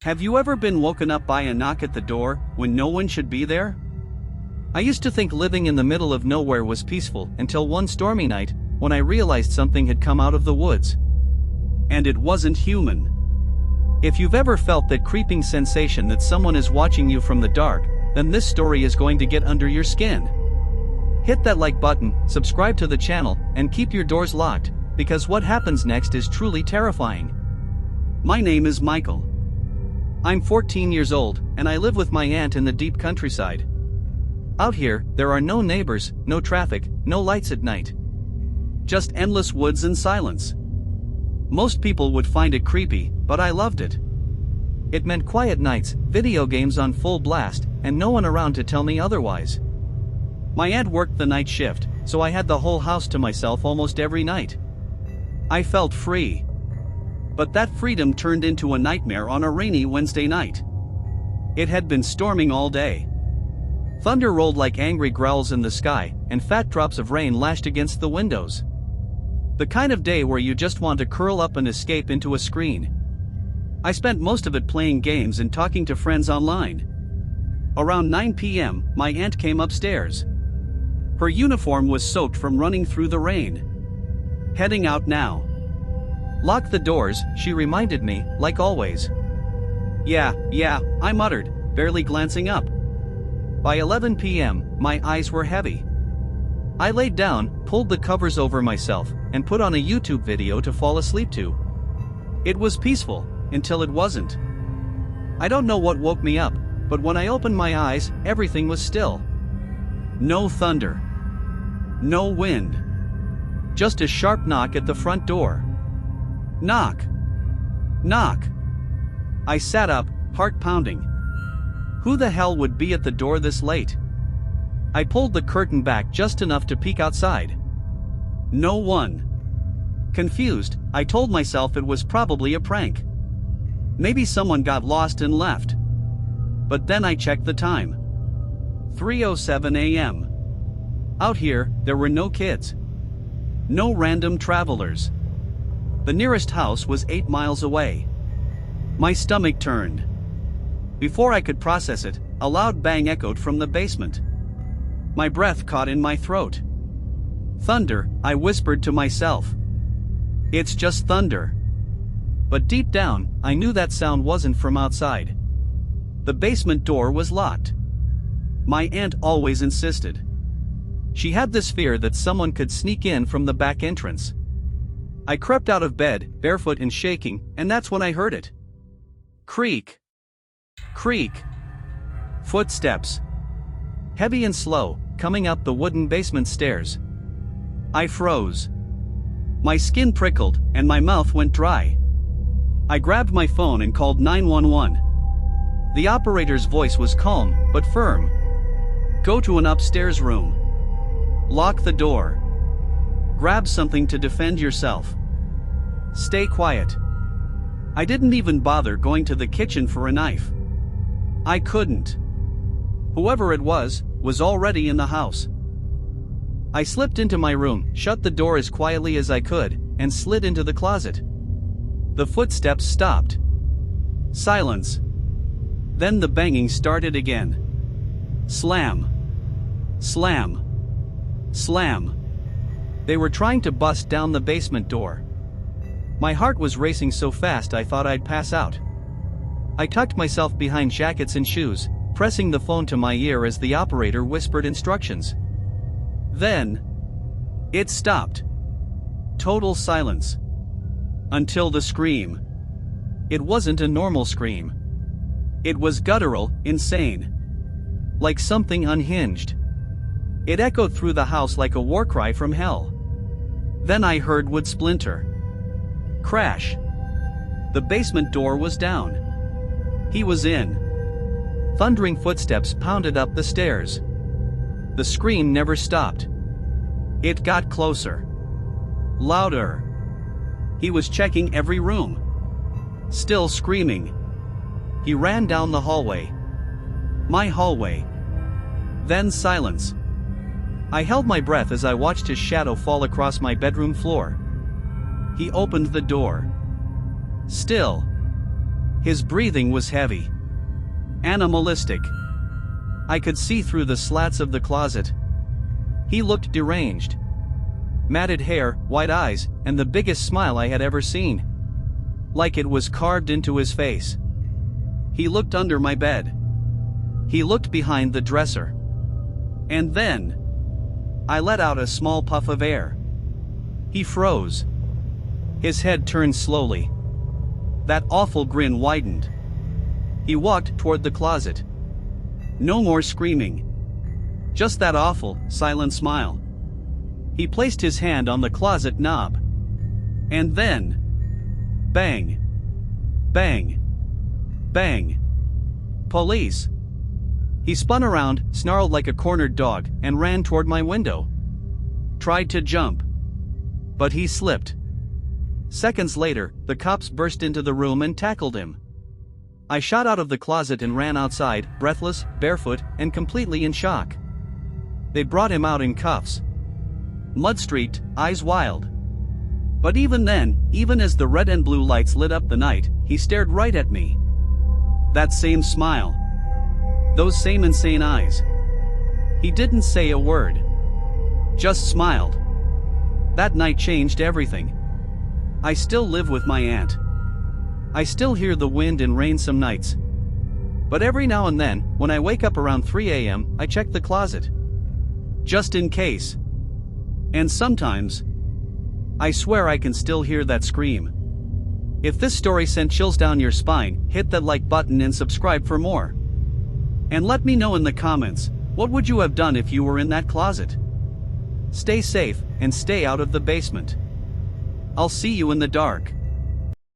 Have you ever been woken up by a knock at the door when no one should be there? I used to think living in the middle of nowhere was peaceful until one stormy night when I realized something had come out of the woods. And it wasn't human. If you've ever felt that creeping sensation that someone is watching you from the dark, then this story is going to get under your skin. Hit that like button, subscribe to the channel, and keep your doors locked, because what happens next is truly terrifying. My name is Michael. I'm 14 years old, and I live with my aunt in the deep countryside. Out here, there are no neighbors, no traffic, no lights at night. Just endless woods and silence. Most people would find it creepy, but I loved it. It meant quiet nights, video games on full blast, and no one around to tell me otherwise. My aunt worked the night shift, so I had the whole house to myself almost every night. I felt free. But that freedom turned into a nightmare on a rainy Wednesday night. It had been storming all day. Thunder rolled like angry growls in the sky, and fat drops of rain lashed against the windows. The kind of day where you just want to curl up and escape into a screen. I spent most of it playing games and talking to friends online. Around 9 p.m., my aunt came upstairs. Her uniform was soaked from running through the rain. Heading out now. Lock the doors, she reminded me, like always. Yeah, I muttered, barely glancing up. By 11 p.m., my eyes were heavy. I laid down, pulled the covers over myself, and put on a YouTube video to fall asleep to. It was peaceful, until it wasn't. I don't know what woke me up, but when I opened my eyes, everything was still. No thunder. No wind. Just a sharp knock at the front door. Knock. Knock. I sat up, heart pounding. Who the hell would be at the door this late? I pulled the curtain back just enough to peek outside. No one. Confused, I told myself it was probably a prank. Maybe someone got lost and left. But then I checked the time. 3:07 a.m. Out here, there were no kids. No random travelers. The nearest house was 8 miles away. My stomach turned. Before I could process it, a loud bang echoed from the basement. My breath caught in my throat. Thunder, I whispered to myself. It's just thunder. But deep down, I knew that sound wasn't from outside. The basement door was locked. My aunt always insisted. She had this fear that someone could sneak in from the back entrance. I crept out of bed, barefoot and shaking, and that's when I heard it. Creak. Creak. Footsteps. Heavy and slow, coming up the wooden basement stairs. I froze. My skin prickled, and my mouth went dry. I grabbed my phone and called 911. The operator's voice was calm, but firm. Go to an upstairs room. Lock the door. Grab something to defend yourself. Stay quiet. I didn't even bother going to the kitchen for a knife. I couldn't. Whoever it was already in the house. I slipped into my room, shut the door as quietly as I could, and slid into the closet. The footsteps stopped. Silence. Then the banging started again. Slam. Slam. Slam. They were trying to bust down the basement door. My heart was racing so fast I thought I'd pass out. I tucked myself behind jackets and shoes, pressing the phone to my ear as the operator whispered instructions. Then, it stopped. Total silence. Until the scream. It wasn't a normal scream. It was guttural, insane. Like something unhinged. It echoed through the house like a war cry from hell. Then I heard wood splinter. Crash. The basement door was down. He was in. Thundering footsteps pounded up the stairs. The scream never stopped. It got closer. Louder. He was checking every room. Still screaming. He ran down the hallway. My hallway. Then silence. I held my breath as I watched his shadow fall across my bedroom floor. He opened the door. Still. His breathing was heavy. Animalistic. I could see through the slats of the closet. He looked deranged. Matted hair, white eyes, and the biggest smile I had ever seen. Like it was carved into his face. He looked under my bed. He looked behind the dresser. And then, I let out a small puff of air. He froze. His head turned slowly. That awful grin widened. He walked toward the closet. No more screaming. Just that awful, silent smile. He placed his hand on the closet knob. And then, bang, bang, bang. Police. He spun around, snarled like a cornered dog, and ran toward my window. Tried to jump. But he slipped. Seconds later, the cops burst into the room and tackled him. I shot out of the closet and ran outside, breathless, barefoot, and completely in shock. They brought him out in cuffs. Mud-streaked, eyes wild. But even then, even as the red and blue lights lit up the night, he stared right at me. That same smile. Those same insane eyes. He didn't say a word. Just smiled. That night changed everything. I still live with my aunt. I still hear the wind and rain some nights. But every now and then, when I wake up around 3 a.m., I check the closet. Just in case. And sometimes, I swear I can still hear that scream. If this story sent chills down your spine, hit that like button and subscribe for more. And let me know in the comments, what would you have done if you were in that closet? Stay safe, and stay out of the basement. I'll see you in the dark.